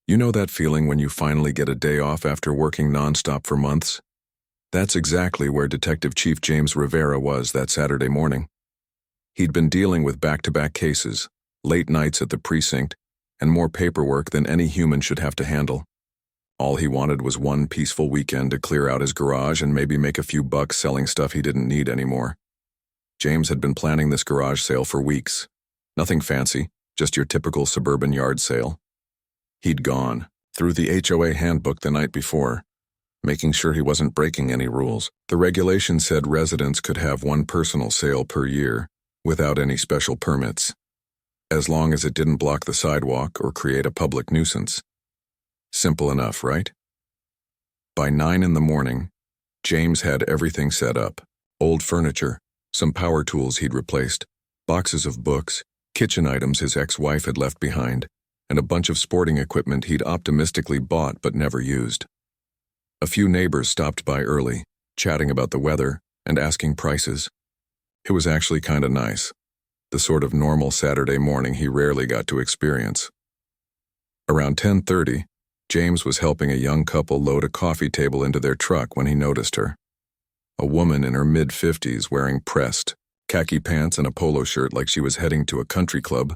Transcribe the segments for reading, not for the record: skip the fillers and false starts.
You know that feeling when you finally get a day off after working nonstop for months? That's exactly where Detective Chief James Rivera was that Saturday morning. He'd been dealing with back-to-back cases, late nights at the precinct, and more paperwork than any human should have to handle. All he wanted was one peaceful weekend to clear out his garage and maybe make a few bucks selling stuff he didn't need anymore. James had been planning this garage sale for weeks. Nothing fancy, just your typical suburban yard sale. He'd gone through the HOA handbook the night before, making sure he wasn't breaking any rules. The regulation said residents could have one personal sale per year, without any special permits, as long as it didn't block the sidewalk or create a public nuisance. Simple enough, right? By 9 in the morning, James had everything set up. Old furniture, some power tools he'd replaced, boxes of books, kitchen items his ex-wife had left behind, and a bunch of sporting equipment he'd optimistically bought but never used. A few neighbors stopped by early, chatting about the weather and asking prices. It was actually kinda nice, the sort of normal Saturday morning he rarely got to experience. Around 10:30, James was helping a young couple load a coffee table into their truck when he noticed her. A woman in her mid-50s wearing pressed, khaki pants and a polo shirt like she was heading to a country club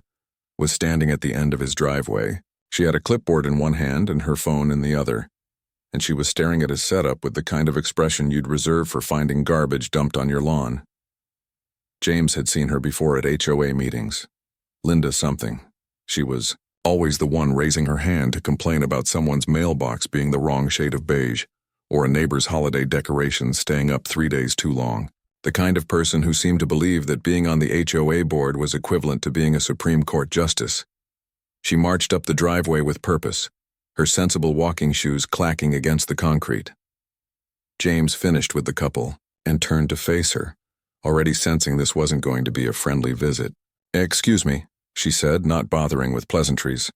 was standing at the end of his driveway. She had a clipboard in one hand and her phone in the other, and she was staring at his setup with the kind of expression you'd reserve for finding garbage dumped on your lawn. James had seen her before at HOA meetings. Linda something. She was always the one raising her hand to complain about someone's mailbox being the wrong shade of beige, or a neighbor's holiday decorations staying up 3 days too long. The kind of person who seemed to believe that being on the HOA board was equivalent to being a Supreme Court justice. She marched up the driveway with purpose, her sensible walking shoes clacking against the concrete. James finished with the couple and turned to face her, already sensing this wasn't going to be a friendly visit. "Excuse me," she said, not bothering with pleasantries.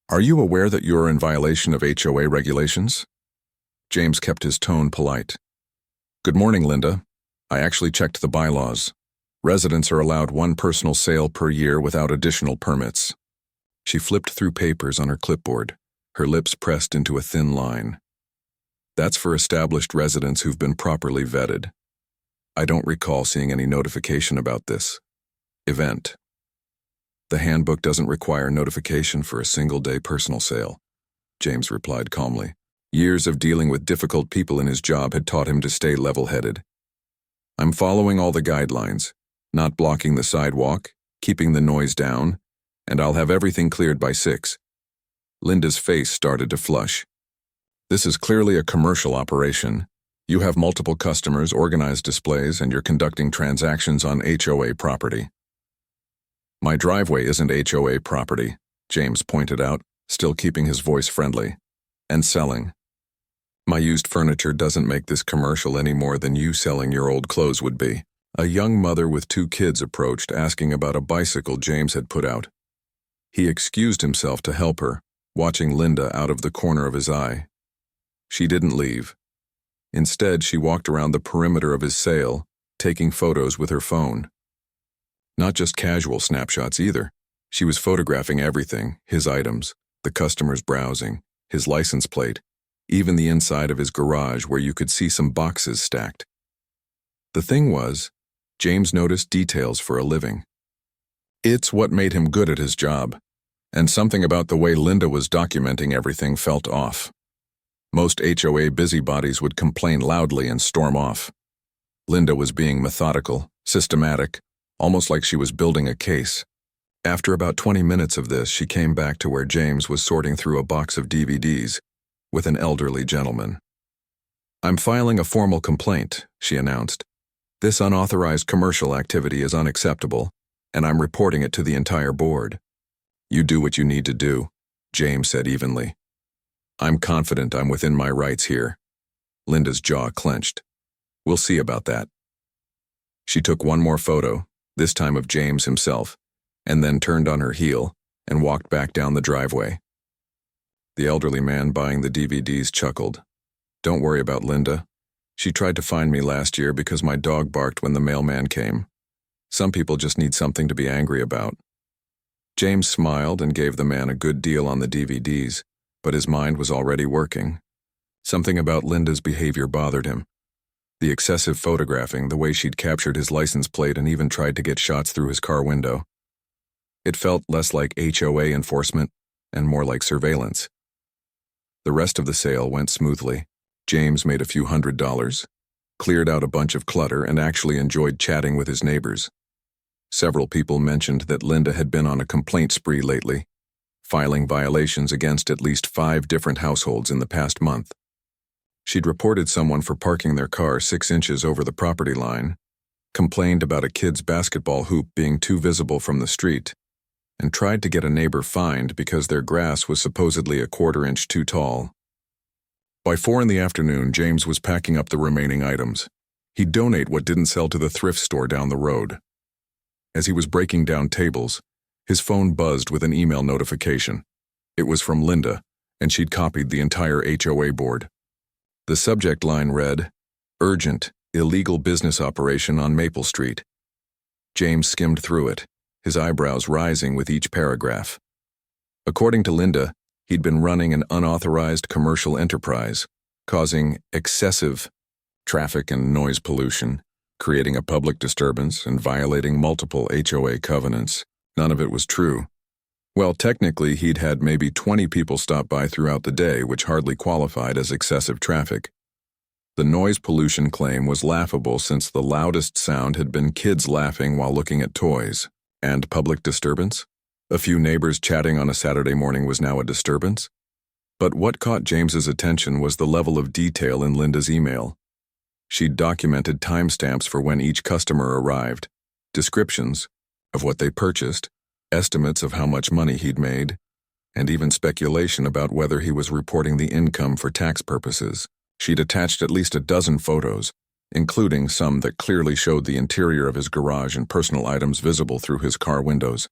"Are you aware that you're in violation of HOA regulations?" James kept his tone polite. "Good morning, Linda. I actually checked the bylaws. Residents are allowed one personal sale per year without additional permits." She flipped through papers on her clipboard, her lips pressed into a thin line. "That's for established residents who've been properly vetted. I don't recall seeing any notification about this event. The handbook doesn't require notification for a single-day personal sale," James replied calmly. Years of dealing with difficult people in his job had taught him to stay level-headed. "I'm following all the guidelines, not blocking the sidewalk, keeping the noise down, and I'll have everything cleared by 6. Linda's face started to flush. "This is clearly a commercial operation. You have multiple customers, organized displays, and you're conducting transactions on HOA property." "My driveway isn't HOA property," James pointed out, still keeping his voice friendly. "And selling. My used furniture doesn't make this commercial any more than you selling your old clothes would be." A young mother with 2 kids approached, asking about a bicycle James had put out. He excused himself to help her, watching Linda out of the corner of his eye. She didn't leave. Instead, she walked around the perimeter of his sale, taking photos with her phone. Not just casual snapshots either. She was photographing everything: his items, the customers browsing, his license plate, even the inside of his garage where you could see some boxes stacked. The thing was, James noticed details for a living. It's what made him good at his job, and something about the way Linda was documenting everything felt off. Most HOA busybodies would complain loudly and storm off. Linda was being methodical, systematic, almost like she was building a case. After about 20 minutes of this, she came back to where James was sorting through a box of DVDs with an elderly gentleman. "I'm filing a formal complaint," she announced. "This unauthorized commercial activity is unacceptable, and I'm reporting it to the entire board." "You do what you need to do," James said evenly. "I'm confident I'm within my rights here." Linda's jaw clenched. "We'll see about that." She took one more photo, this time of James himself, and then turned on her heel and walked back down the driveway. The elderly man buying the DVDs chuckled. "Don't worry about Linda. She tried to find me last year because my dog barked when the mailman came. Some people just need something to be angry about." James smiled and gave the man a good deal on the DVDs, but his mind was already working. Something about Linda's behavior bothered him. The excessive photographing, the way she'd captured his license plate and even tried to get shots through his car window. It felt less like HOA enforcement and more like surveillance. The rest of the sale went smoothly. James made a few $100s, cleared out a bunch of clutter, and actually enjoyed chatting with his neighbors. Several people mentioned that Linda had been on a complaint spree lately, filing violations against at least 5 different households in the past month. She'd reported someone for parking their car 6 inches over the property line, complained about a kid's basketball hoop being too visible from the street, and tried to get a neighbor fined because their grass was supposedly a 1/4 inch too tall. By 4 in the afternoon, James was packing up the remaining items. He'd donate what didn't sell to the thrift store down the road. As he was breaking down tables, his phone buzzed with an email notification. It was from Linda, and she'd copied the entire HOA board. The subject line read, "Urgent, illegal business operation on Maple Street." James skimmed through it, his eyebrows rising with each paragraph. According to Linda, he'd been running an unauthorized commercial enterprise, causing excessive traffic and noise pollution, creating a public disturbance, and violating multiple HOA covenants. None of it was true. Well, technically, he'd had maybe 20 people stop by throughout the day, which hardly qualified as excessive traffic. The noise pollution claim was laughable since the loudest sound had been kids laughing while looking at toys. And public disturbance? A few neighbors chatting on a Saturday morning was now a disturbance? But what caught James's attention was the level of detail in Linda's email. She'd documented timestamps for when each customer arrived, descriptions of what they purchased, estimates of how much money he'd made, and even speculation about whether he was reporting the income for tax purposes. She'd attached at least a dozen photos, including some that clearly showed the interior of his garage and personal items visible through his car windows.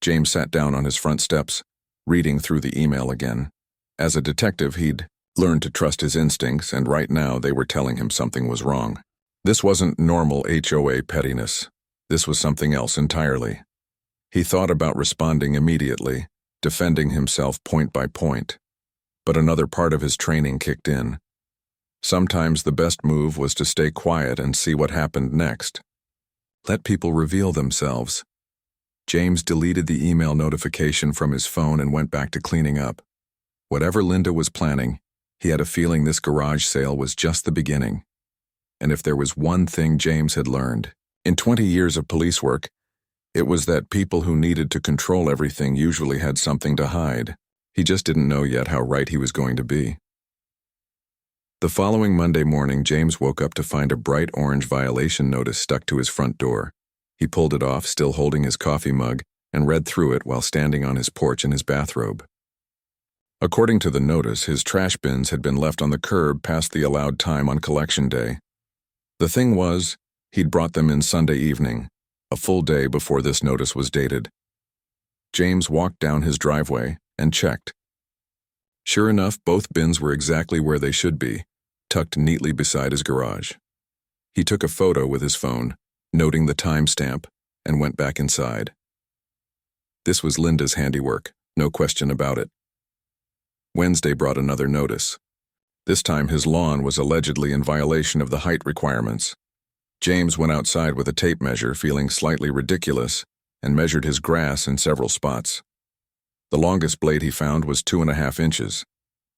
James sat down on his front steps, reading through the email again. As a detective, he'd learned to trust his instincts, and right now they were telling him something was wrong. This wasn't normal HOA pettiness. This was something else entirely. He thought about responding immediately, defending himself point by point. But another part of his training kicked in. Sometimes the best move was to stay quiet and see what happened next. Let people reveal themselves. James deleted the email notification from his phone and went back to cleaning up. Whatever Linda was planning, he had a feeling this garage sale was just the beginning. And if there was one thing James had learned in 20 years of police work, it was that people who needed to control everything usually had something to hide. He just didn't know yet how right he was going to be. The following Monday morning, James woke up to find a bright orange violation notice stuck to his front door. He pulled it off, still holding his coffee mug, and read through it while standing on his porch in his bathrobe. According to the notice, his trash bins had been left on the curb past the allowed time on collection day. The thing was, he'd brought them in Sunday evening, a full day before this notice was dated. James walked down his driveway and checked. Sure enough, both bins were exactly where they should be, tucked neatly beside his garage. He took a photo with his phone, noting the timestamp, and went back inside. This was Linda's handiwork, no question about it. Wednesday brought another notice. This time his lawn was allegedly in violation of the height requirements. James went outside with a tape measure, feeling slightly ridiculous, and measured his grass in several spots. The longest blade he found was 2.5 inches.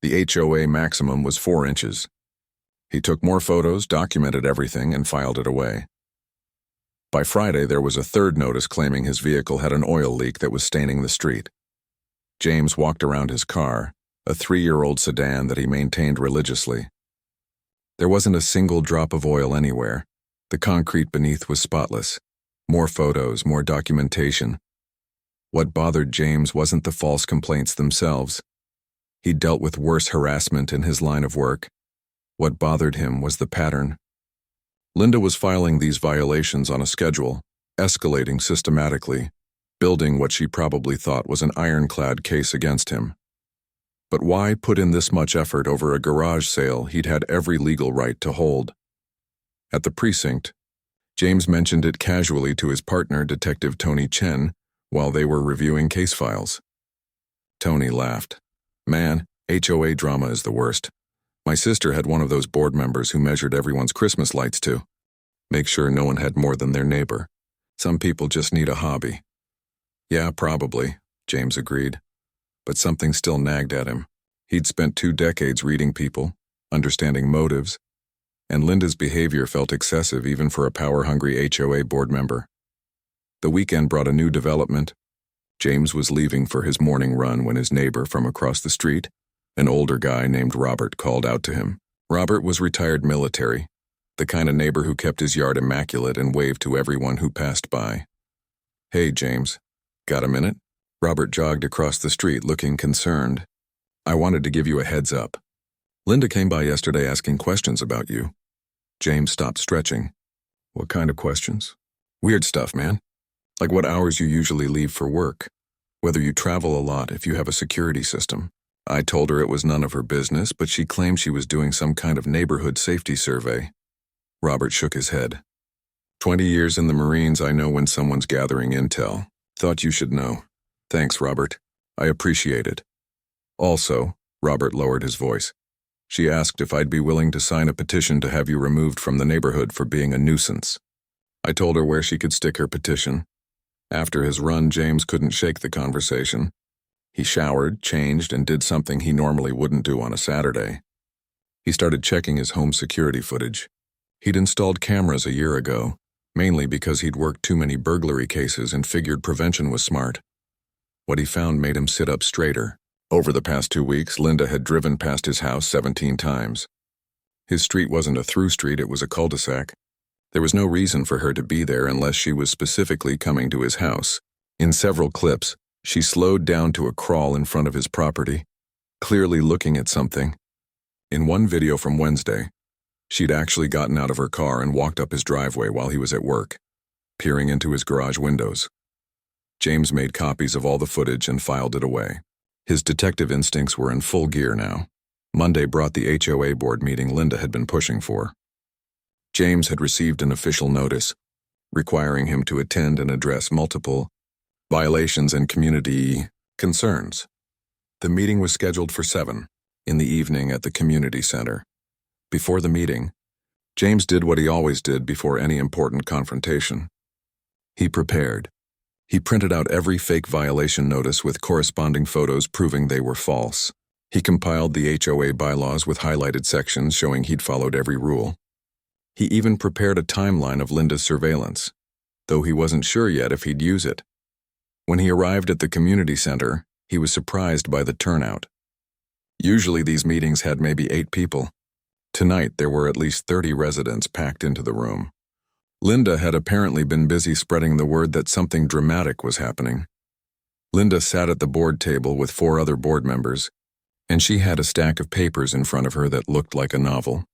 The HOA maximum was 4 inches. He took more photos, documented everything, and filed it away. By Friday, there was a third notice claiming his vehicle had an oil leak that was staining the street. James walked around his car, a 3-year-old sedan that he maintained religiously. There wasn't a single drop of oil anywhere. The concrete beneath was spotless. More photos, more documentation. What bothered James wasn't the false complaints themselves. He'd dealt with worse harassment in his line of work. What bothered him was the pattern. Linda was filing these violations on a schedule, escalating systematically, building what she probably thought was an ironclad case against him. But why put in this much effort over a garage sale he'd had every legal right to hold? At the precinct, James mentioned it casually to his partner, Detective Tony Chen, while they were reviewing case files. Tony laughed. Man, HOA drama is the worst. My sister had one of those board members who measured everyone's Christmas lights too. Make sure no one had more than their neighbor. Some people just need a hobby. Yeah, probably, James agreed. But something still nagged at him. He'd spent 2 decades reading people, understanding motives, and Linda's behavior felt excessive even for a power-hungry HOA board member. The weekend brought a new development. James was leaving for his morning run when his neighbor from across the street, an older guy named Robert, called out to him. Robert was retired military, the kind of neighbor who kept his yard immaculate and waved to everyone who passed by. Hey, James, got a minute? Robert jogged across the street looking concerned. I wanted to give you a heads up. Linda came by yesterday asking questions about you. James stopped stretching. What kind of questions? Weird stuff, man. Like what hours you usually leave for work, whether you travel a lot, if you have a security system. I told her it was none of her business, but she claimed she was doing some kind of neighborhood safety survey. Robert shook his head. 20 years in the Marines, I know when someone's gathering intel. Thought you should know. Thanks, Robert. I appreciate it. Also, Robert lowered his voice. She asked if I'd be willing to sign a petition to have you removed from the neighborhood for being a nuisance. I told her where she could stick her petition. After his run, James couldn't shake the conversation. He showered, changed, and did something he normally wouldn't do on a Saturday. He started checking his home security footage. He'd installed cameras a year ago, mainly because he'd worked too many burglary cases and figured prevention was smart. What he found made him sit up straighter. Over the past 2 weeks, Linda had driven past his house 17 times. His street wasn't a through street, it was a cul-de-sac. There was no reason for her to be there unless she was specifically coming to his house. In several clips, she slowed down to a crawl in front of his property, clearly looking at something. In one video from Wednesday, she'd actually gotten out of her car and walked up his driveway while he was at work, peering into his garage windows. James made copies of all the footage and filed it away. His detective instincts were in full gear now. Monday brought the HOA board meeting Linda had been pushing for. James had received an official notice, requiring him to attend and address multiple violations and community concerns. The meeting was scheduled for 7 in the evening at the community center. Before the meeting, James did what he always did before any important confrontation. He prepared. He printed out every fake violation notice with corresponding photos proving they were false. He compiled the HOA bylaws with highlighted sections showing he'd followed every rule. He even prepared a timeline of Linda's surveillance, though he wasn't sure yet if he'd use it. When he arrived at the community center, he was surprised by the turnout. Usually these meetings had maybe 8 people. Tonight there were at least 30 residents packed into the room. Linda had apparently been busy spreading the word that something dramatic was happening. Linda sat at the board table with 4 other board members, and she had a stack of papers in front of her that looked like a novel.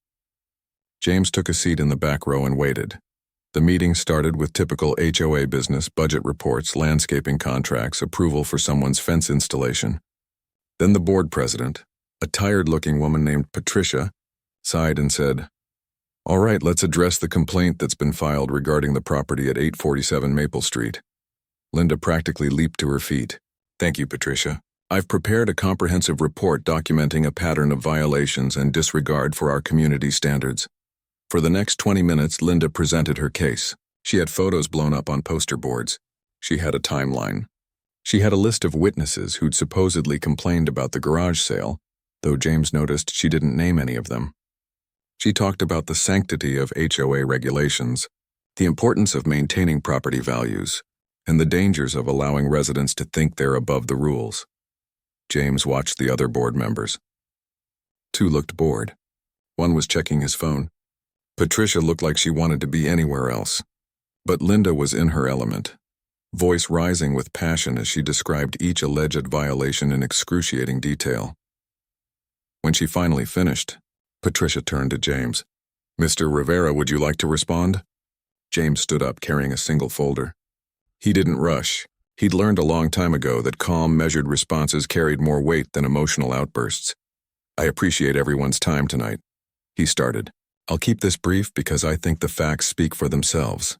James took a seat in the back row and waited. The meeting started with typical HOA business, budget reports, landscaping contracts, approval for someone's fence installation. Then the board president, a tired-looking woman named Patricia, sighed and said, "All right, let's address the complaint that's been filed regarding the property at 847 Maple Street." Linda practically leaped to her feet. "Thank you, Patricia. I've prepared a comprehensive report documenting a pattern of violations and disregard for our community standards." For the next 20 minutes, Linda presented her case. She had photos blown up on poster boards. She had a timeline. She had a list of witnesses who'd supposedly complained about the garage sale, though James noticed she didn't name any of them. She talked about the sanctity of HOA regulations, the importance of maintaining property values, and the dangers of allowing residents to think they're above the rules. James watched the other board members. 2 looked bored. One was checking his phone. Patricia looked like she wanted to be anywhere else. But Linda was in her element, voice rising with passion as she described each alleged violation in excruciating detail. When she finally finished, Patricia turned to James. "Mr. Rivera, would you like to respond?" James stood up carrying a single folder. He didn't rush. He'd learned a long time ago that calm, measured responses carried more weight than emotional outbursts. "I appreciate everyone's time tonight," he started. "I'll keep this brief because I think the facts speak for themselves."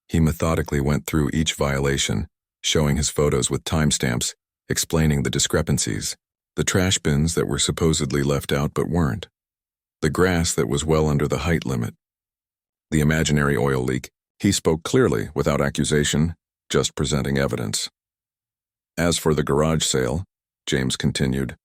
He methodically went through each violation, showing his photos with timestamps, explaining the discrepancies. The trash bins that were supposedly left out but weren't. The grass that was well under the height limit. The imaginary oil leak. He spoke clearly, without accusation, just presenting evidence. As for the garage sale, James continued,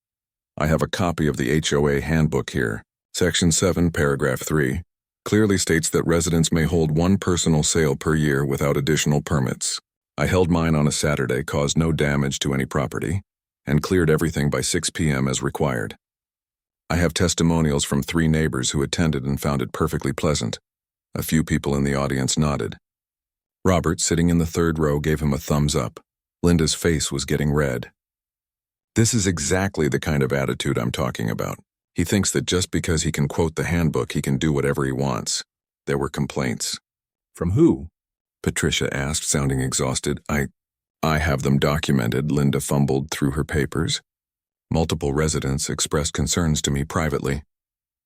I have a copy of the HOA handbook here. Section 7, paragraph 3, clearly states that residents may hold one personal sale per year without additional permits. I held mine on a Saturday, caused no damage to any property, and cleared everything by 6 p.m. as required. I have testimonials from 3 neighbors who attended and found it perfectly pleasant. A few people in the audience nodded. Robert, sitting in the third row, gave him a thumbs up. Linda's face was getting red. This is exactly the kind of attitude I'm talking about. He thinks that just because he can quote the handbook, he can do whatever he wants. There were complaints. From who? Patricia asked, sounding exhausted. I have them documented, Linda fumbled through her papers. Multiple residents expressed concerns to me privately.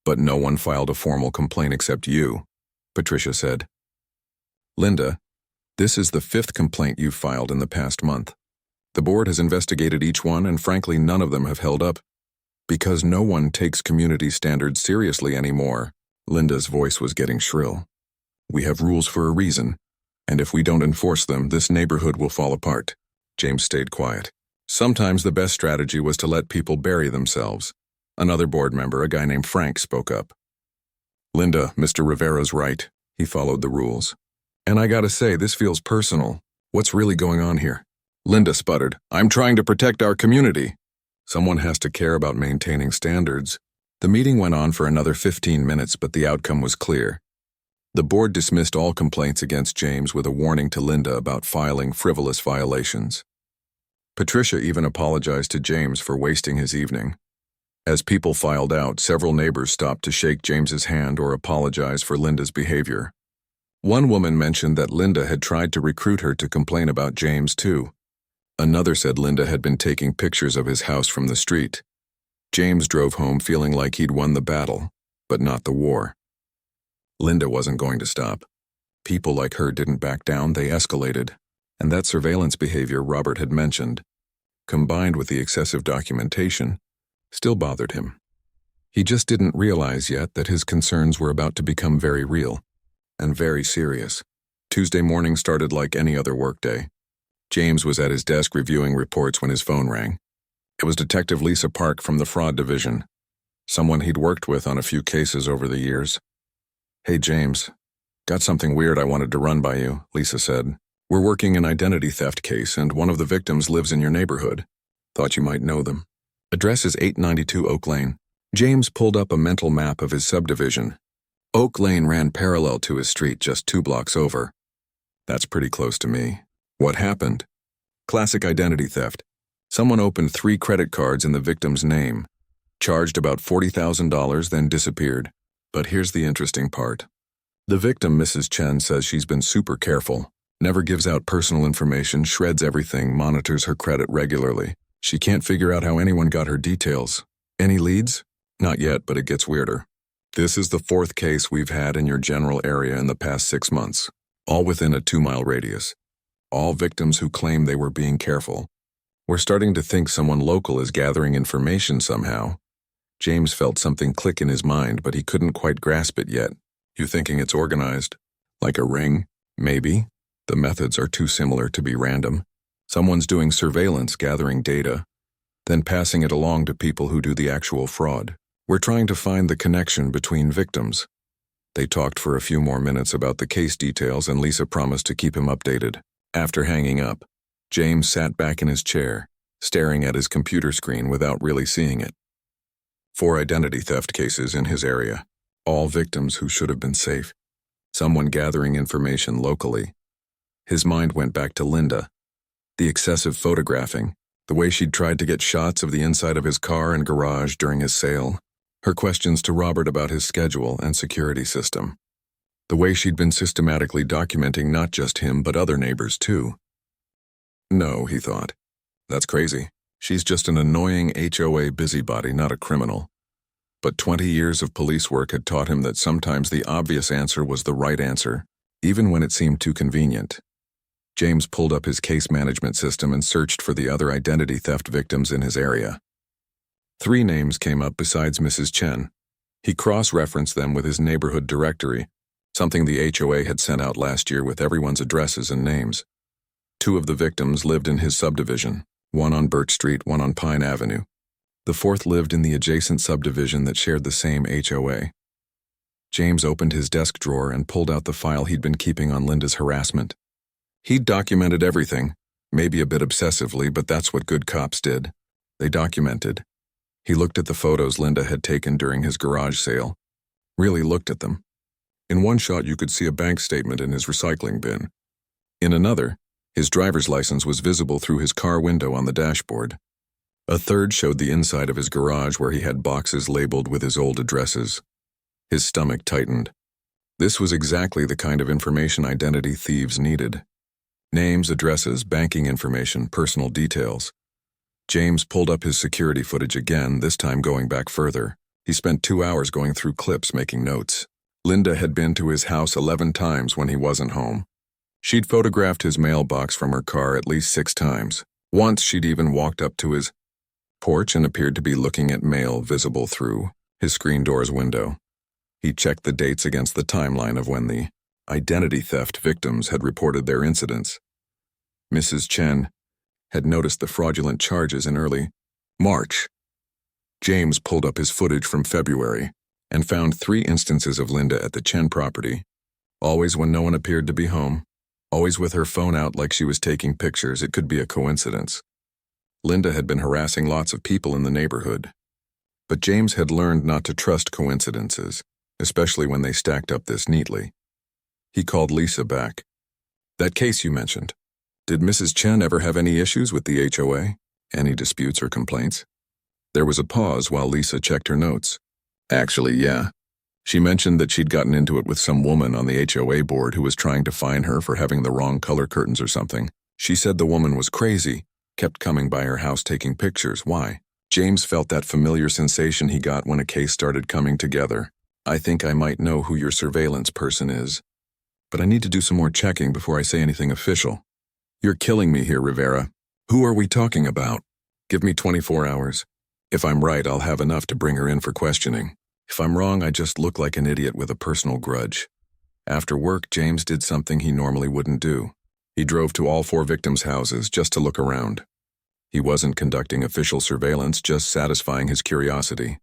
But no one filed a formal complaint except you, Patricia said. Linda, this is the 5th complaint you've filed in the past month. The board has investigated each one, and frankly, none of them have held up. Because no one takes community standards seriously anymore. Linda's voice was getting shrill. We have rules for a reason, and if we don't enforce them, this neighborhood will fall apart. James stayed quiet. Sometimes the best strategy was to let people bury themselves. Another board member, a guy named Frank, spoke up. Linda, Mr. Rivera's right. He followed the rules. And I gotta say, this feels personal. What's really going on here? Linda sputtered. I'm trying to protect our community. Someone has to care about maintaining standards. The meeting went on for another 15 minutes, but the outcome was clear. The board dismissed all complaints against James with a warning to Linda about filing frivolous violations. Patricia even apologized to James for wasting his evening. As people filed out, several neighbors stopped to shake James's hand or apologize for Linda's behavior. One woman mentioned that Linda had tried to recruit her to complain about James too. Another said Linda had been taking pictures of his house from the street. James drove home feeling like he'd won the battle, but not the war. Linda wasn't going to stop. People like her didn't back down, they escalated. And that surveillance behavior Robert had mentioned, combined with the excessive documentation, still bothered him. He just didn't realize yet that his concerns were about to become very real and very serious. Tuesday morning started like any other workday. James was at his desk reviewing reports when his phone rang. It was Detective Lisa Park from the Fraud Division, someone he'd worked with on a few cases over the years. Hey, James. Got something weird I wanted to run by you, Lisa said. We're working an identity theft case, and one of the victims lives in your neighborhood. Thought you might know them. Address is 892 Oak Lane. James pulled up a mental map of his subdivision. Oak Lane ran parallel to his street just 2 blocks over. That's pretty close to me. What happened? Classic identity theft. Someone opened 3 credit cards in the victim's name, charged about $40,000, then disappeared. But here's the interesting part. The victim, Mrs. Chen, says she's been super careful, never gives out personal information, shreds everything, monitors her credit regularly. She can't figure out how anyone got her details. Any leads? Not yet, but it gets weirder. This is the 4th case we've had in your general area in the past 6 months, all within a 2-mile radius. All victims who claim they were being careful. We're starting to think someone local is gathering information somehow. James felt something click in his mind, but he couldn't quite grasp it yet. You thinking it's organized? Like a ring? Maybe. The methods are too similar to be random. Someone's doing surveillance, gathering data, then passing it along to people who do the actual fraud. We're trying to find the connection between victims. They talked for a few more minutes about the case details, and Lisa promised to keep him updated. After hanging up, James sat back in his chair, staring at his computer screen without really seeing it. 4 identity theft cases in his area, all victims who should have been safe. Someone gathering information locally. His mind went back to Linda. The excessive photographing, the way she'd tried to get shots of the inside of his car and garage during his sale, her questions to Robert about his schedule and security system. The way she'd been systematically documenting not just him but other neighbors too. No, he thought. That's crazy. She's just an annoying HOA busybody, not a criminal. But 20 years of police work had taught him that sometimes the obvious answer was the right answer, even when it seemed too convenient. James pulled up his case management system and searched for the other identity theft victims in his area. 3 names came up besides Mrs. Chen. He cross-referenced them with his neighborhood directory, something the HOA had sent out last year with everyone's addresses and names. 2 of the victims lived in his subdivision, one on Birch Street, one on Pine Avenue. The 4th lived in the adjacent subdivision that shared the same HOA. James opened his desk drawer and pulled out the file he'd been keeping on Linda's harassment. He'd documented everything, maybe a bit obsessively, but that's what good cops did. They documented. He looked at the photos Linda had taken during his garage sale. Really looked at them. In one shot you could see a bank statement in his recycling bin. In another, his driver's license was visible through his car window on the dashboard. A third showed the inside of his garage where he had boxes labeled with his old addresses. His stomach tightened. This was exactly the kind of information identity thieves needed. Names, addresses, banking information, personal details. James pulled up his security footage again, this time going back further. He spent 2 hours going through clips, making notes. Linda had been to his house 11 times when he wasn't home. She'd photographed his mailbox from her car at least 6 times. Once she'd even walked up to his porch and appeared to be looking at mail visible through his screen door's window. He checked the dates against the timeline of when the identity theft victims had reported their incidents. Mrs. Chen had noticed the fraudulent charges in early March. James pulled up his footage from February and found 3 instances of Linda at the Chen property, always when no one appeared to be home, always with her phone out like she was taking pictures. It could be a coincidence. Linda had been harassing lots of people in the neighborhood, but James had learned not to trust coincidences, especially when they stacked up this neatly. He called Lisa back. "That case you mentioned, did Mrs. Chen ever have any issues with the HOA? Any disputes or complaints?" There was a pause while Lisa checked her notes. "Actually, yeah. She mentioned that she'd gotten into it with some woman on the HOA board who was trying to fine her for having the wrong color curtains or something. She said the woman was crazy, kept coming by her house taking pictures. Why?" James felt that familiar sensation he got when a case started coming together. "I think I might know who your surveillance person is, but I need to do some more checking before I say anything official." "You're killing me here, Rivera. Who are we talking about?" "Give me 24 hours. If I'm right, I'll have enough to bring her in for questioning. If I'm wrong, I just look like an idiot with a personal grudge." After work, James did something he normally wouldn't do. He drove to all 4 victims' houses just to look around. He wasn't conducting official surveillance, just satisfying his curiosity.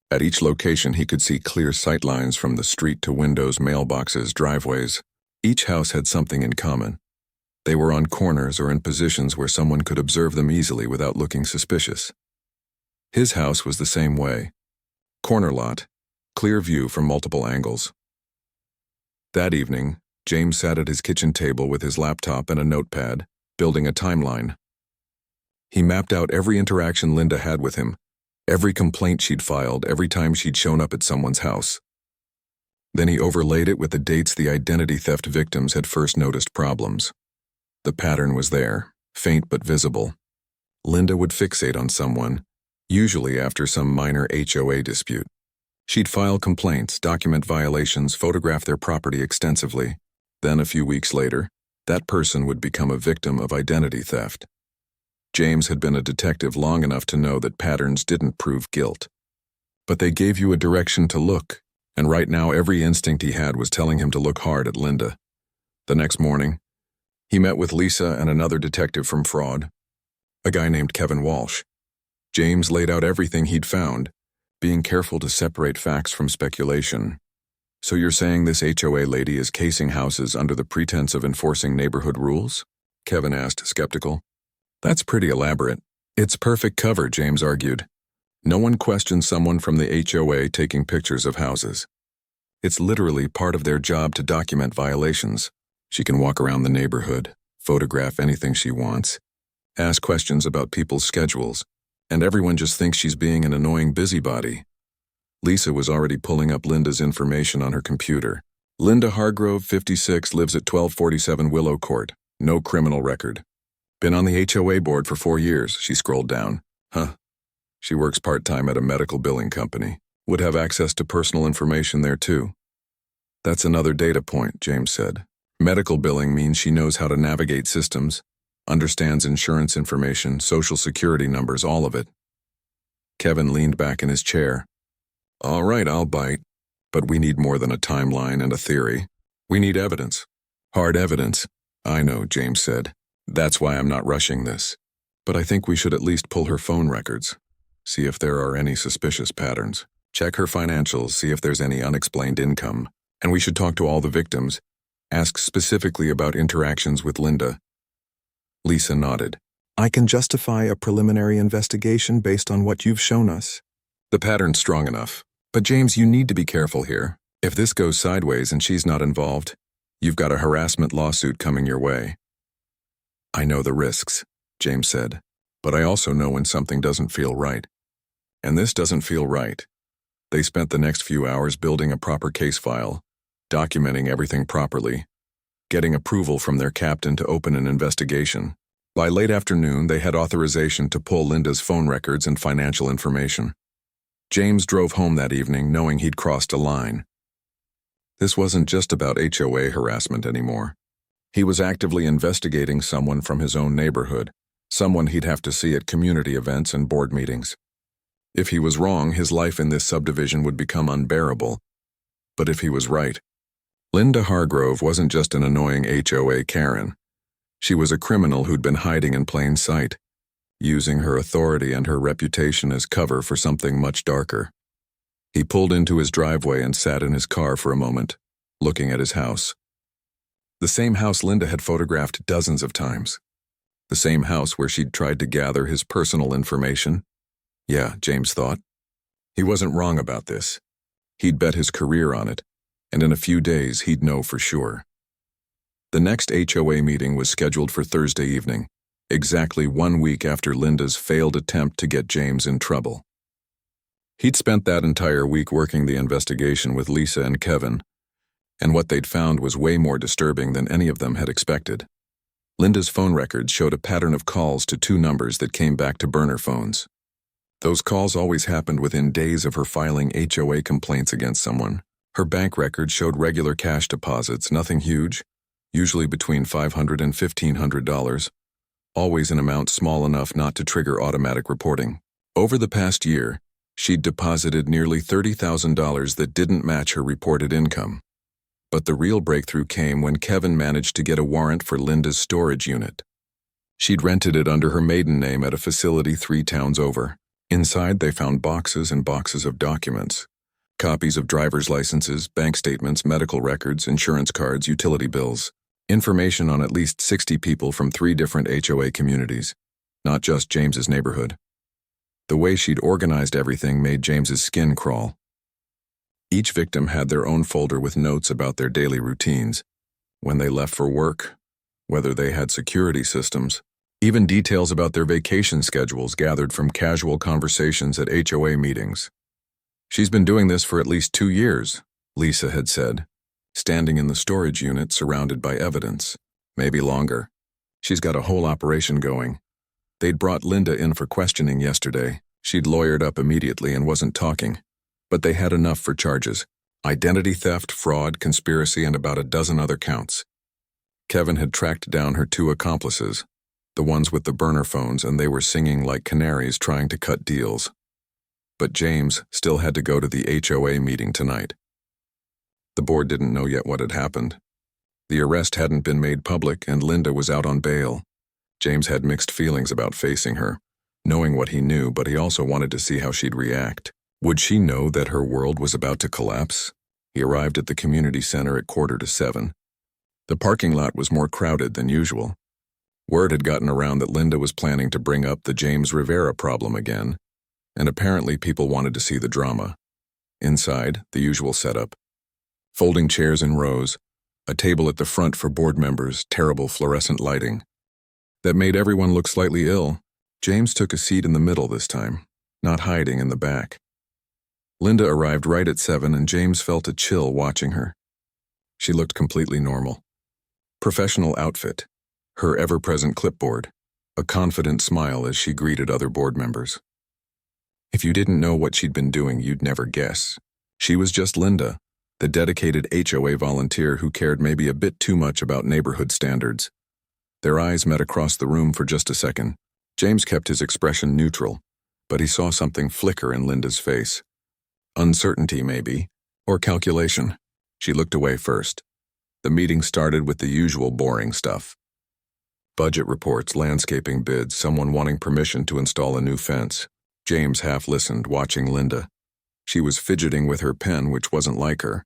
At each location, he could see clear sightlines from the street to windows, mailboxes, driveways. Each house had something in common. They were on corners or in positions where someone could observe them easily without looking suspicious. His house was the same way. Corner lot, clear view from multiple angles. That evening, James sat at his kitchen table with his laptop and a notepad, building a timeline. He mapped out every interaction Linda had with him, every complaint she'd filed, every time she'd shown up at someone's house. Then he overlaid it with the dates the identity theft victims had first noticed problems. The pattern was there, faint but visible. Linda would fixate on someone, usually after some minor HOA dispute. She'd file complaints, document violations, photograph their property extensively. Then, a few weeks later, that person would become a victim of identity theft. James had been a detective long enough to know that patterns didn't prove guilt. But they gave you a direction to look, and right now every instinct he had was telling him to look hard at Linda. The next morning, he met with Lisa and another detective from Fraud, a guy named Kevin Walsh. James laid out everything he'd found, being careful to separate facts from speculation. "So you're saying this HOA lady is casing houses under the pretense of enforcing neighborhood rules?" Kevin asked, skeptical. "That's pretty elaborate." "It's perfect cover," James argued. "No one questions someone from the HOA taking pictures of houses. It's literally part of their job to document violations. She can walk around the neighborhood, photograph anything she wants, ask questions about people's schedules, and everyone just thinks she's being an annoying busybody." Lisa was already pulling up Linda's information on her computer. "Linda Hargrove, 56, lives at 1247 Willow Court. No criminal record. Been on the HOA board for 4 years, she scrolled down. Huh. She works part-time at a medical billing company. Would have access to personal information there too." "That's another data point," James said. "Medical billing means she knows how to navigate systems, understands insurance information, social security numbers, all of it." Kevin leaned back in his chair. All right, I'll bite. But we need more than a timeline and a theory. We need evidence. Hard evidence. I know, James said. That's why I'm not rushing this. But I think we should at least pull her phone records. See if there are any suspicious patterns. Check her financials, see if there's any unexplained income. And we should talk to all the victims. Ask specifically about interactions with Linda. Lisa nodded. I can justify a preliminary investigation based on what you've shown us. The pattern's strong enough. But James, you need to be careful here. If this goes sideways and she's not involved, you've got a harassment lawsuit coming your way. I know the risks, James said, but I also know when something doesn't feel right. And this doesn't feel right. They spent the next few hours building a proper case file, documenting everything properly, getting approval from their captain to open an investigation. By late afternoon, they had authorization to pull Linda's phone records and financial information. James drove home that evening knowing he'd crossed a line. This wasn't just about HOA harassment anymore. He was actively investigating someone from his own neighborhood, someone he'd have to see at community events and board meetings. If he was wrong, his life in this subdivision would become unbearable. But if he was right, Linda Hargrove wasn't just an annoying HOA Karen. She was a criminal who'd been hiding in plain sight, using her authority and her reputation as cover for something much darker. He pulled into his driveway and sat in his car for a moment, looking at his house. The same house Linda had photographed dozens of times. The same house where she'd tried to gather his personal information. Yeah, James thought. He wasn't wrong about this. He'd bet his career on it, and in a few days he'd know for sure. The next HOA meeting was scheduled for Thursday evening, exactly 1 week after Linda's failed attempt to get James in trouble. He'd spent that entire week working the investigation with Lisa and Kevin, and what they'd found was way more disturbing than any of them had expected. Linda's phone records showed a pattern of calls to 2 numbers that came back to burner phones. Those calls always happened within days of her filing HOA complaints against someone. Her bank records showed regular cash deposits, nothing huge, usually between $500 and $1,500, always an amount small enough not to trigger automatic reporting. Over the past year, she'd deposited nearly $30,000 that didn't match her reported income. But the real breakthrough came when Kevin managed to get a warrant for Linda's storage unit. She'd rented it under her maiden name at a facility 3 towns over. Inside, they found boxes and boxes of documents. Copies of driver's licenses, bank statements, medical records, insurance cards, utility bills. Information on at least 60 people from 3 different HOA communities, not just James's neighborhood. The way she'd organized everything made James's skin crawl. Each victim had their own folder with notes about their daily routines, when they left for work, whether they had security systems, even details about their vacation schedules gathered from casual conversations at HOA meetings. She's been doing this for at least 2 years, Lisa had said, standing in the storage unit surrounded by evidence, maybe longer. She's got a whole operation going. They'd brought Linda in for questioning yesterday. She'd lawyered up immediately and wasn't talking. But they had enough for charges: identity theft, fraud, conspiracy, and about a dozen other counts. Kevin had tracked down her 2 accomplices, the ones with the burner phones, and they were singing like canaries trying to cut deals. But James still had to go to the HOA meeting tonight. The board didn't know yet what had happened. The arrest hadn't been made public, and Linda was out on bail. James had mixed feelings about facing her, knowing what he knew, but he also wanted to see how she'd react. Would she know that her world was about to collapse? He arrived at the community center at 6:45. The parking lot was more crowded than usual. Word had gotten around that Linda was planning to bring up the James Rivera problem again, and apparently people wanted to see the drama. Inside, the usual setup. Folding chairs in rows, a table at the front for board members, terrible fluorescent lighting. That made everyone look slightly ill. James took a seat in the middle this time, not hiding in the back. Linda arrived right at 7, and James felt a chill watching her. She looked completely normal. Professional outfit, her ever-present clipboard, a confident smile as she greeted other board members. If you didn't know what she'd been doing, you'd never guess. She was just Linda, the dedicated HOA volunteer who cared maybe a bit too much about neighborhood standards. Their eyes met across the room for just a second. James kept his expression neutral, but he saw something flicker in Linda's face. Uncertainty, maybe, or calculation. She looked away first. The meeting started with the usual boring stuff. Budget reports, landscaping bids, someone wanting permission to install a new fence. James half listened, watching Linda. She was fidgeting with her pen, which wasn't like her.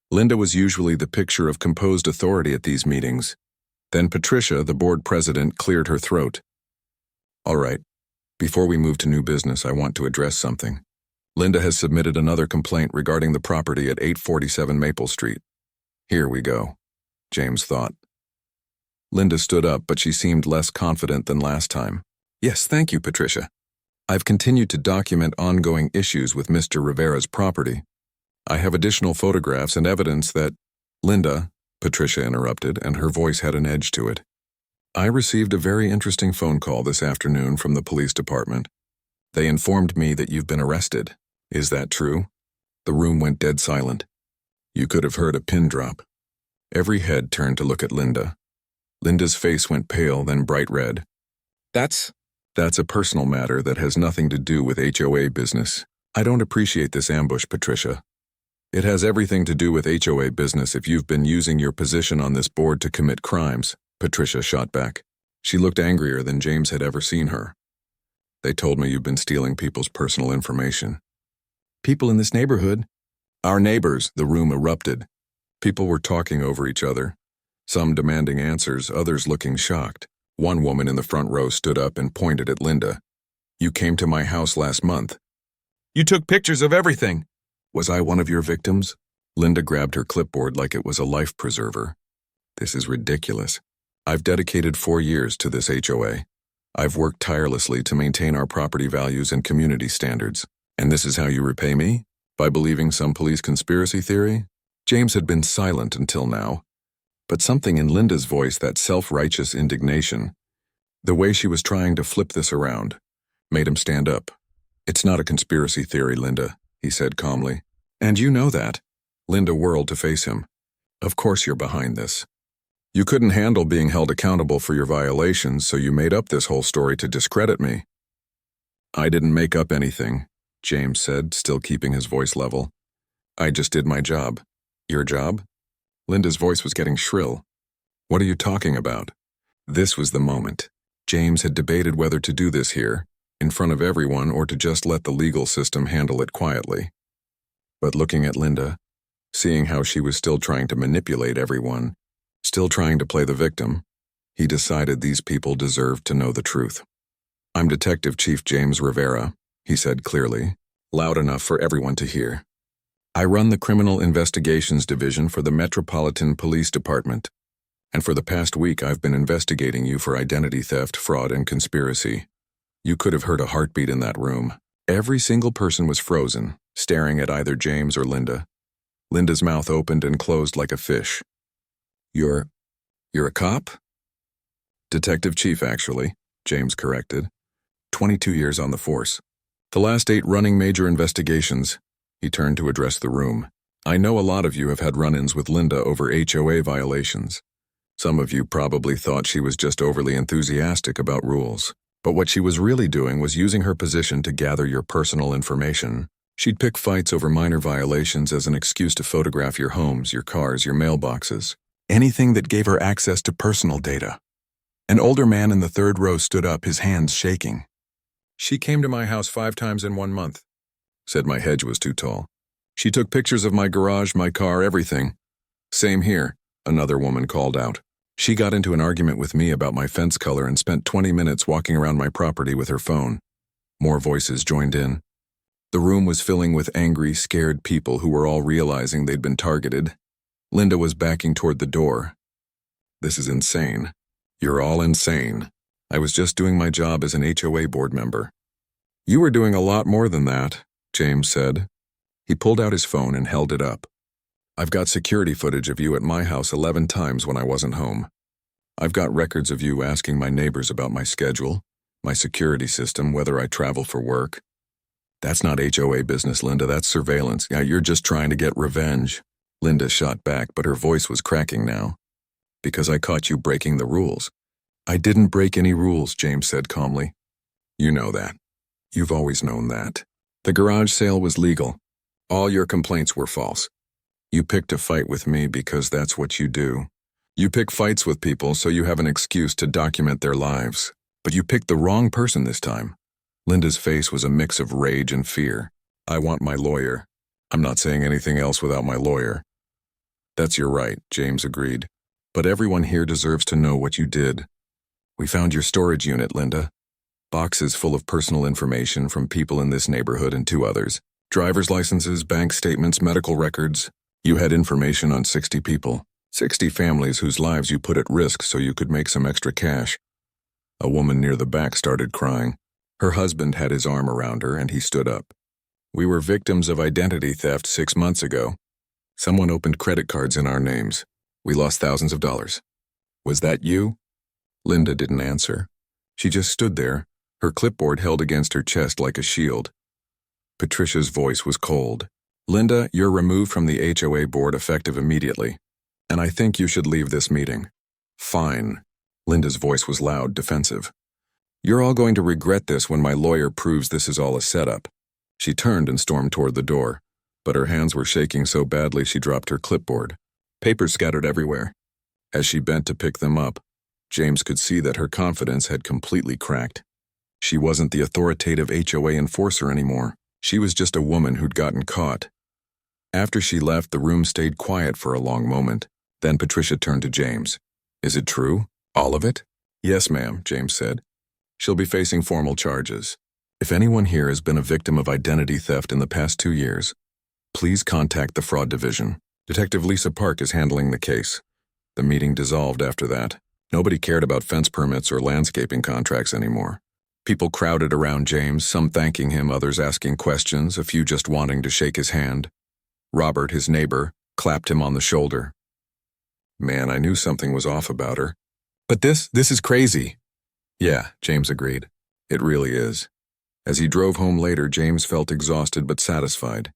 Linda was usually the picture of composed authority at these meetings. Then Patricia, the board president, cleared her throat. All right, before we move to new business, I want to address something. Linda has submitted another complaint regarding the property at 847 Maple Street. Here we go, James thought. Linda stood up, but she seemed less confident than last time. Yes, thank you, Patricia. I've continued to document ongoing issues with Mr. Rivera's property. I have additional photographs and evidence that— Linda, Patricia interrupted, and her voice had an edge to it. I received a very interesting phone call this afternoon from the police department. They informed me that you've been arrested. Is that true? The room went dead silent. You could have heard a pin drop. Every head turned to look at Linda. Linda's face went pale, then bright red. That's a personal matter that has nothing to do with HOA business. I don't appreciate this ambush, Patricia. It has everything to do with HOA business if you've been using your position on this board to commit crimes, Patricia shot back. She looked angrier than James had ever seen her. They told me you've been stealing people's personal information. People in this neighborhood? Our neighbors, the room erupted. People were talking over each other. Some demanding answers, others looking shocked. One woman in the front row stood up and pointed at Linda. You came to my house last month. You took pictures of everything. Was I one of your victims? Linda grabbed her clipboard like it was a life preserver. This is ridiculous. I've dedicated 4 years to this HOA. I've worked tirelessly to maintain our property values and community standards. And this is how you repay me? By believing some police conspiracy theory? James had been silent until now. But something in Linda's voice, that self-righteous indignation, the way she was trying to flip this around, made him stand up. It's not a conspiracy theory, Linda, he said calmly. And you know that. Linda whirled to face him. Of course you're behind this. You couldn't handle being held accountable for your violations, so you made up this whole story to discredit me. I didn't make up anything, James said, still keeping his voice level. I just did my job. Your job? Linda's voice was getting shrill. What are you talking about? This was the moment. James had debated whether to do this here, in front of everyone, or to just let the legal system handle it quietly. But looking at Linda, seeing how she was still trying to manipulate everyone, still trying to play the victim, he decided these people deserved to know the truth. I'm Detective Chief James Rivera, he said clearly, loud enough for everyone to hear. I run the Criminal Investigations Division for the Metropolitan Police Department, and for the past week I've been investigating you for identity theft, fraud, and conspiracy. You could have heard a heartbeat in that room. Every single person was frozen, staring at either James or Linda. Linda's mouth opened and closed like a fish. You're a cop? Detective Chief, actually, James corrected. 22 years on the force. The last 8 running major investigations. He turned to address the room. I know a lot of you have had run-ins with Linda over HOA violations. Some of you probably thought she was just overly enthusiastic about rules. But what she was really doing was using her position to gather your personal information. She'd pick fights over minor violations as an excuse to photograph your homes, your cars, your mailboxes. Anything that gave her access to personal data. An older man in the third row stood up, his hands shaking. She came to my house 5 times in 1 month. Said my hedge was too tall. She took pictures of my garage, my car, everything. Same here, another woman called out. She got into an argument with me about my fence color and spent 20 minutes walking around my property with her phone. More voices joined in. The room was filling with angry, scared people who were all realizing they'd been targeted. Linda was backing toward the door. This is insane. You're all insane. I was just doing my job as an HOA board member. You were doing a lot more than that, James said. He pulled out his phone and held it up. I've got security footage of you at my house 11 times when I wasn't home. I've got records of you asking my neighbors about my schedule, my security system, whether I travel for work. That's not HOA business, Linda, that's surveillance. Yeah, you're just trying to get revenge. Linda shot back, but her voice was cracking now. Because I caught you breaking the rules. I didn't break any rules, James said calmly. You know that. You've always known that. The garage sale was legal. All your complaints were false. You picked a fight with me because that's what you do. You pick fights with people so you have an excuse to document their lives. But you picked the wrong person this time. Linda's face was a mix of rage and fear. I want my lawyer. I'm not saying anything else without my lawyer. That's your right, James agreed. But everyone here deserves to know what you did. We found your storage unit, Linda. Boxes full of personal information from people in this neighborhood and 2 others. Driver's licenses, bank statements, medical records. You had information on 60 people. 60 families whose lives you put at risk so you could make some extra cash. A woman near the back started crying. Her husband had his arm around her and he stood up. We were victims of identity theft 6 months ago. Someone opened credit cards in our names. We lost thousands of dollars. Was that you? Linda didn't answer. She just stood there, her clipboard held against her chest like a shield. Patricia's voice was cold. Linda, you're removed from the HOA board effective immediately. And I think you should leave this meeting. Fine. Linda's voice was loud, defensive. You're all going to regret this when my lawyer proves this is all a setup. She turned and stormed toward the door, but her hands were shaking so badly she dropped her clipboard. Papers scattered everywhere. As she bent to pick them up, James could see that her confidence had completely cracked. She wasn't the authoritative HOA enforcer anymore. She was just a woman who'd gotten caught. After she left, the room stayed quiet for a long moment. Then Patricia turned to James. Is it true? All of it? Yes, ma'am, James said. She'll be facing formal charges. If anyone here has been a victim of identity theft in the past 2 years, please contact the fraud division. Detective Lisa Park is handling the case. The meeting dissolved after that. Nobody cared about fence permits or landscaping contracts anymore. People crowded around James, some thanking him, others asking questions, a few just wanting to shake his hand. Robert, his neighbor, clapped him on the shoulder. Man, I knew something was off about her. But this is crazy. Yeah, James agreed. It really is. As he drove home later, James felt exhausted but satisfied.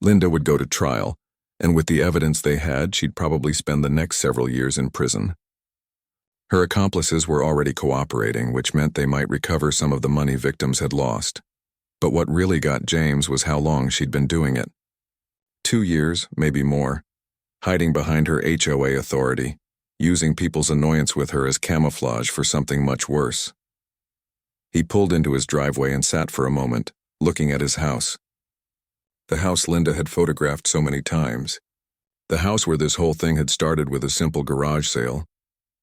Linda would go to trial, and with the evidence they had, she'd probably spend the next several years in prison. Her accomplices were already cooperating, which meant they might recover some of the money victims had lost. But what really got James was how long she'd been doing it. 2 years, maybe more, hiding behind her HOA authority, using people's annoyance with her as camouflage for something much worse. He pulled into his driveway and sat for a moment, looking at his house. The house Linda had photographed so many times. The house where this whole thing had started with a simple garage sale.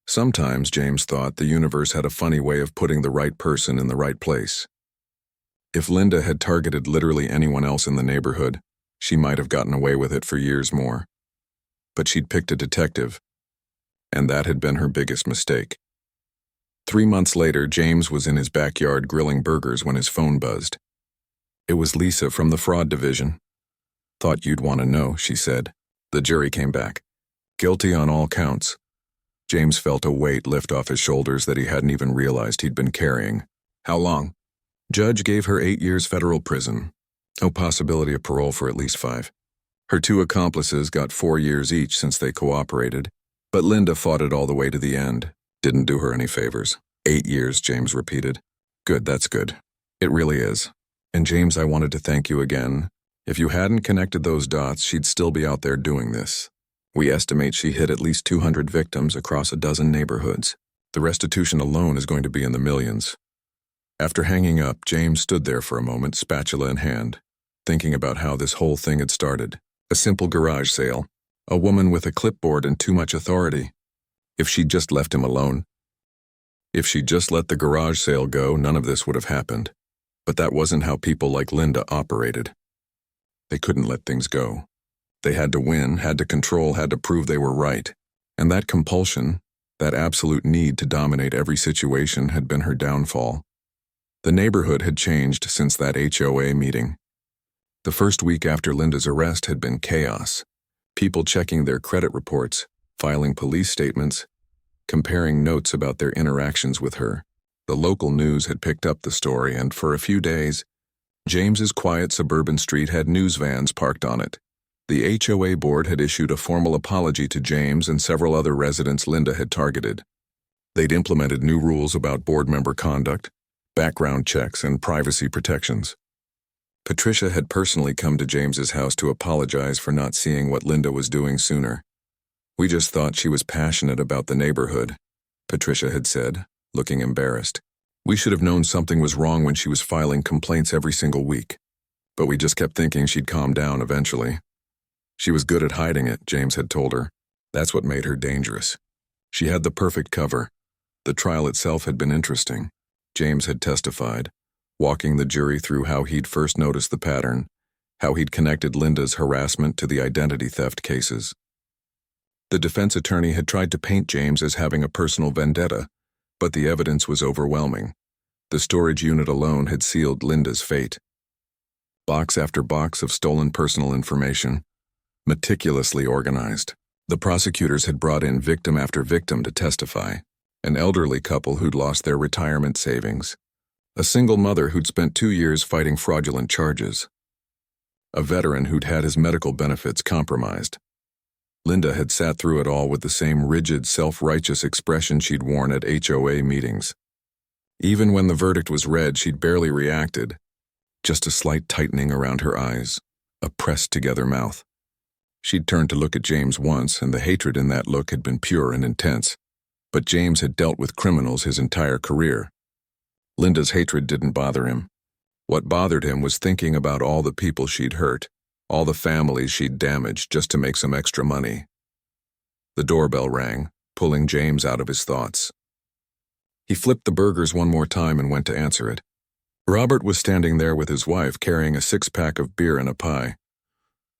Sometimes, James thought, the universe had a funny way of putting the right person in the right place. If Linda had targeted literally anyone else in the neighborhood, she might have gotten away with it for years more. But she'd picked a detective, and that had been her biggest mistake. 3 months later, James was in his backyard grilling burgers when his phone buzzed. It was Lisa from the fraud division. Thought you'd want to know, she said. The jury came back. Guilty on all counts. James felt a weight lift off his shoulders that he hadn't even realized he'd been carrying. How long? Judge gave her 8 years federal prison. No possibility of parole for at least 5. Her 2 accomplices got 4 years each since they cooperated, but Linda fought it all the way to the end. Didn't do her any favors. 8 years, James repeated. Good, that's good. It really is. And James, I wanted to thank you again. If you hadn't connected those dots, she'd still be out there doing this. We estimate she hit at least 200 victims across a dozen neighborhoods. The restitution alone is going to be in the millions. After hanging up, James stood there for a moment, spatula in hand, thinking about how this whole thing had started. A simple garage sale. A woman with a clipboard and too much authority. If she'd just left him alone. If she'd just let the garage sale go, none of this would have happened. But that wasn't how people like Linda operated. They couldn't let things go. They had to win, had to control, had to prove they were right. And that compulsion, that absolute need to dominate every situation had been her downfall. The neighborhood had changed since that HOA meeting. The first week after Linda's arrest had been chaos. People checking their credit reports, filing police statements, comparing notes about their interactions with her. The local news had picked up the story, and for a few days, James's quiet suburban street had news vans parked on it. The HOA board had issued a formal apology to James and several other residents Linda had targeted. They'd implemented new rules about board member conduct. background checks, and privacy protections. Patricia had personally come to James's house to apologize for not seeing what Linda was doing sooner. "We just thought she was passionate about the neighborhood," Patricia had said, looking embarrassed. "We should have known something was wrong when she was filing complaints every single week. But we just kept thinking she'd calm down eventually. She was good at hiding it," James had told her. "That's what made her dangerous. She had the perfect cover. The trial itself had been interesting," James had testified, walking the jury through how he'd first noticed the pattern, how he'd connected Linda's harassment to the identity theft cases. The defense attorney had tried to paint James as having a personal vendetta, but the evidence was overwhelming. The storage unit alone had sealed Linda's fate. Box after box of stolen personal information, meticulously organized. The prosecutors had brought in victim after victim to testify. An elderly couple who'd lost their retirement savings. A single mother who'd spent 2 years fighting fraudulent charges. A veteran who'd had his medical benefits compromised. Linda had sat through it all with the same rigid, self-righteous expression she'd worn at HOA meetings. Even when the verdict was read, she'd barely reacted. Just a slight tightening around her eyes, a pressed-together mouth. She'd turned to look at James once, and the hatred in that look had been pure and intense. But James had dealt with criminals his entire career. Linda's hatred didn't bother him. What bothered him was thinking about all the people she'd hurt, all the families she'd damaged just to make some extra money. The doorbell rang, pulling James out of his thoughts. He flipped the burgers one more time and went to answer it. Robert was standing there with his wife carrying a 6-pack of beer and a pie.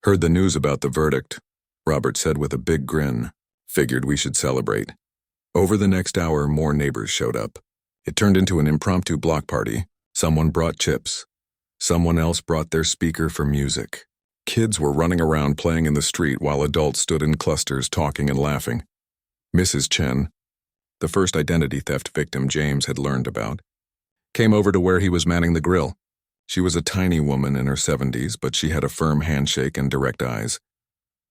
"Heard the news about the verdict," Robert said with a big grin. "Figured we should celebrate." Over the next hour, more neighbors showed up. It turned into an impromptu block party. Someone brought chips. Someone else brought their speaker for music. Kids were running around playing in the street while adults stood in clusters talking and laughing. Mrs. Chen, the first identity theft victim James had learned about, came over to where he was manning the grill. She was a tiny woman in her 70s, but she had a firm handshake and direct eyes.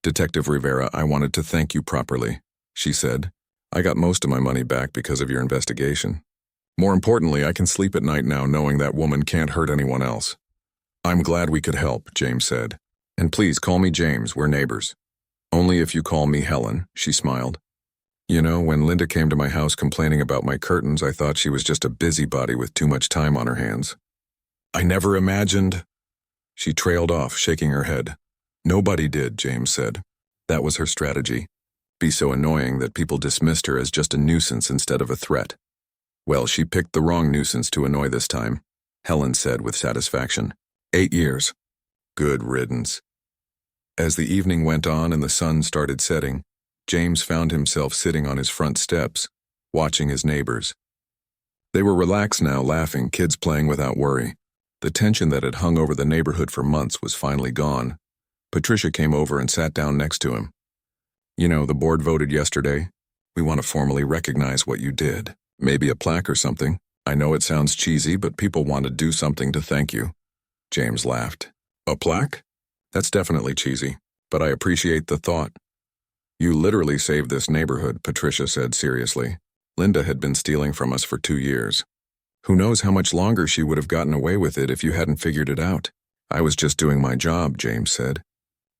"Detective Rivera, I wanted to thank you properly," she said. "I got most of my money back because of your investigation. More importantly, I can sleep at night now knowing that woman can't hurt anyone else." "I'm glad we could help," James said. "And please call me James, we're neighbors." "Only if you call me Helen," she smiled. "You know, when Linda came to my house complaining about my curtains, I thought she was just a busybody with too much time on her hands. I never imagined—" She trailed off, shaking her head. "Nobody did," James said. That was her strategy. Be so annoying that people dismissed her as just a nuisance instead of a threat. "Well, she picked the wrong nuisance to annoy this time," Helen said with satisfaction. 8 years. Good riddance." As the evening went on and the sun started setting, James found himself sitting on his front steps, watching his neighbors. They were relaxed now, laughing, kids playing without worry. The tension that had hung over the neighborhood for months was finally gone. Patricia came over and sat down next to him. "You know, the board voted yesterday. We want to formally recognize what you did. Maybe a plaque or something. I know it sounds cheesy, but people want to do something to thank you." James laughed. "A plaque? That's definitely cheesy, but I appreciate the thought." "You literally saved this neighborhood," Patricia said seriously. "Linda had been stealing from us for 2 years. Who knows how much longer she would have gotten away with it if you hadn't figured it out." "I was just doing my job," James said.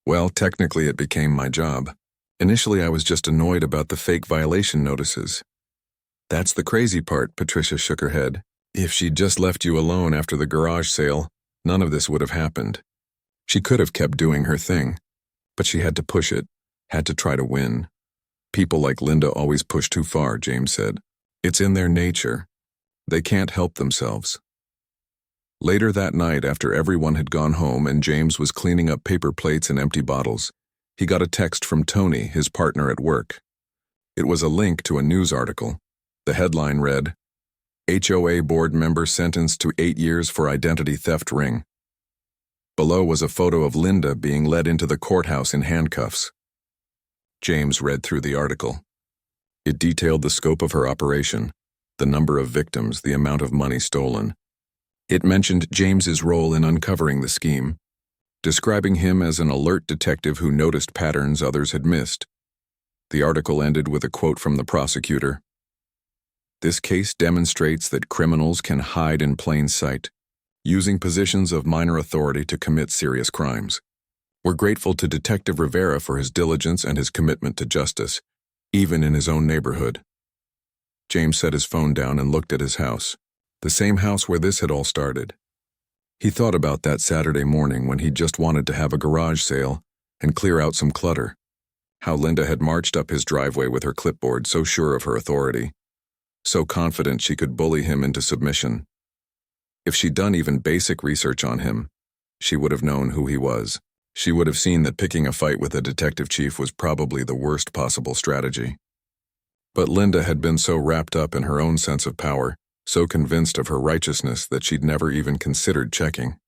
"Well, technically it became my job. Initially I was just annoyed about the fake violation notices." "That's the crazy part," Patricia shook her head. "If she'd just left you alone after the garage sale, none of this would have happened. She could have kept doing her thing, but she had to push it, had to try to win. People like Linda always push too far," James said. "It's in their nature. They can't help themselves." Later that night, after everyone had gone home and James was cleaning up paper plates and empty bottles, he got a text from Tony, his partner at work. It was a link to a news article. The headline read, "HOA board member sentenced to 8 years for identity theft ring." Below was a photo of Linda being led into the courthouse in handcuffs. James read through the article. It detailed the scope of her operation, the number of victims, the amount of money stolen. It mentioned James's role in uncovering the scheme, describing him as an alert detective who noticed patterns others had missed. The article ended with a quote from the prosecutor. This case demonstrates that criminals can hide in plain sight, using positions of minor authority to commit serious crimes. We're grateful to Detective Rivera for his diligence and his commitment to justice, even in his own neighborhood. James set his phone down and looked at his house, the same house where this had all started. He thought about that Saturday morning when he just wanted to have a garage sale and clear out some clutter. How Linda had marched up his driveway with her clipboard, so sure of her authority, so confident she could bully him into submission. If she'd done even basic research on him, she would have known who he was. She would have seen that picking a fight with a detective chief was probably the worst possible strategy. But Linda had been so wrapped up in her own sense of power, so convinced of her righteousness that she'd never even considered checking.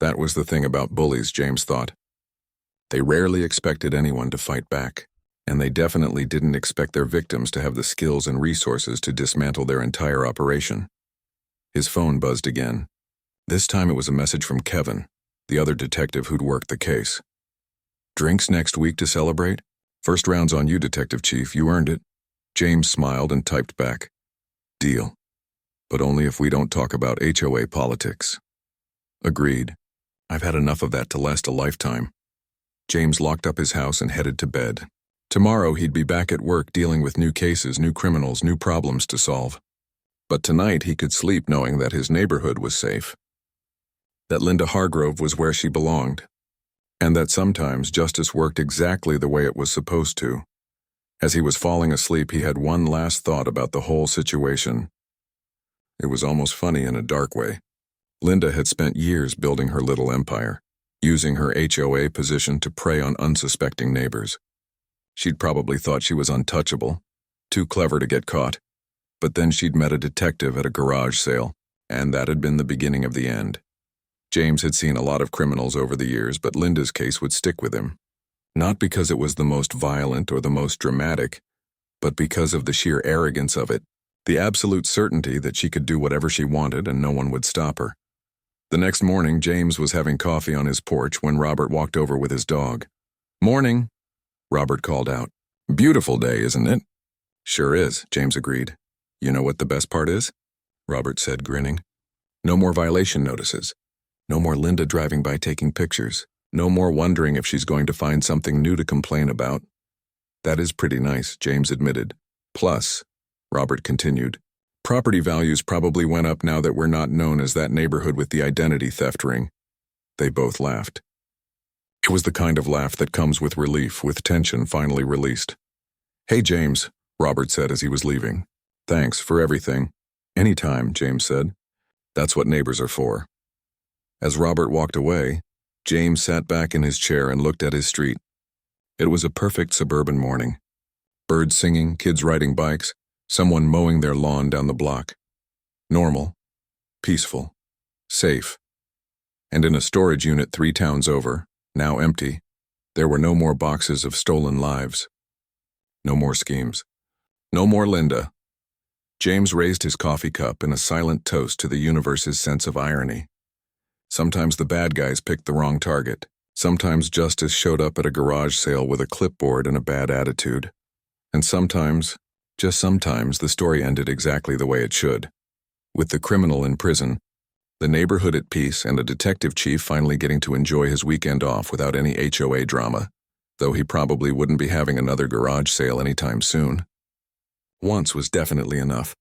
That was the thing about bullies, James thought. They rarely expected anyone to fight back, and they definitely didn't expect their victims to have the skills and resources to dismantle their entire operation. His phone buzzed again. This time it was a message from Kevin, the other detective who'd worked the case. "Drinks next week to celebrate? First round's on you, Detective Chief, you earned it." James smiled and typed back, "Deal. But only if we don't talk about HOA politics." "Agreed. I've had enough of that to last a lifetime." James locked up his house and headed to bed. Tomorrow he'd be back at work dealing with new cases, new criminals, new problems to solve. But tonight he could sleep knowing that his neighborhood was safe, that Linda Hargrove was where she belonged, and that sometimes justice worked exactly the way it was supposed to. As he was falling asleep, he had one last thought about the whole situation. It was almost funny in a dark way. Linda had spent years building her little empire, using her HOA position to prey on unsuspecting neighbors. She'd probably thought she was untouchable, too clever to get caught, but then she'd met a detective at a garage sale, and that had been the beginning of the end. James had seen a lot of criminals over the years, but Linda's case would stick with him. Not because it was the most violent or the most dramatic, but because of the sheer arrogance of it, the absolute certainty that she could do whatever she wanted and no one would stop her. The next morning, James was having coffee on his porch when Robert walked over with his dog. "Morning," Robert called out. "Beautiful day, isn't it?" "Sure is," James agreed. "You know what the best part is?" Robert said, grinning. "No more violation notices. No more Linda driving by taking pictures. No more wondering if she's going to find something new to complain about." "That is pretty nice," James admitted. "Plus," Robert continued, "property values probably went up now that we're not known as that neighborhood with the identity theft ring." They both laughed. It was the kind of laugh that comes with relief, with tension finally released. "Hey, James," Robert said as he was leaving. "Thanks for everything." "Anytime," James said. "That's what neighbors are for." As Robert walked away, James sat back in his chair and looked at his street. It was a perfect suburban morning. Birds singing, kids riding bikes, someone mowing their lawn down the block. Normal, peaceful, safe. And in a storage unit 3 towns over, now empty, there were no more boxes of stolen lives. No more schemes. No more Linda. James raised his coffee cup in a silent toast to the universe's sense of irony. Sometimes the bad guys picked the wrong target. Sometimes justice showed up at a garage sale with a clipboard and a bad attitude. And sometimes, just sometimes, the story ended exactly the way it should. With the criminal in prison, the neighborhood at peace, and a detective chief finally getting to enjoy his weekend off without any HOA drama, though he probably wouldn't be having another garage sale anytime soon. Once was definitely enough.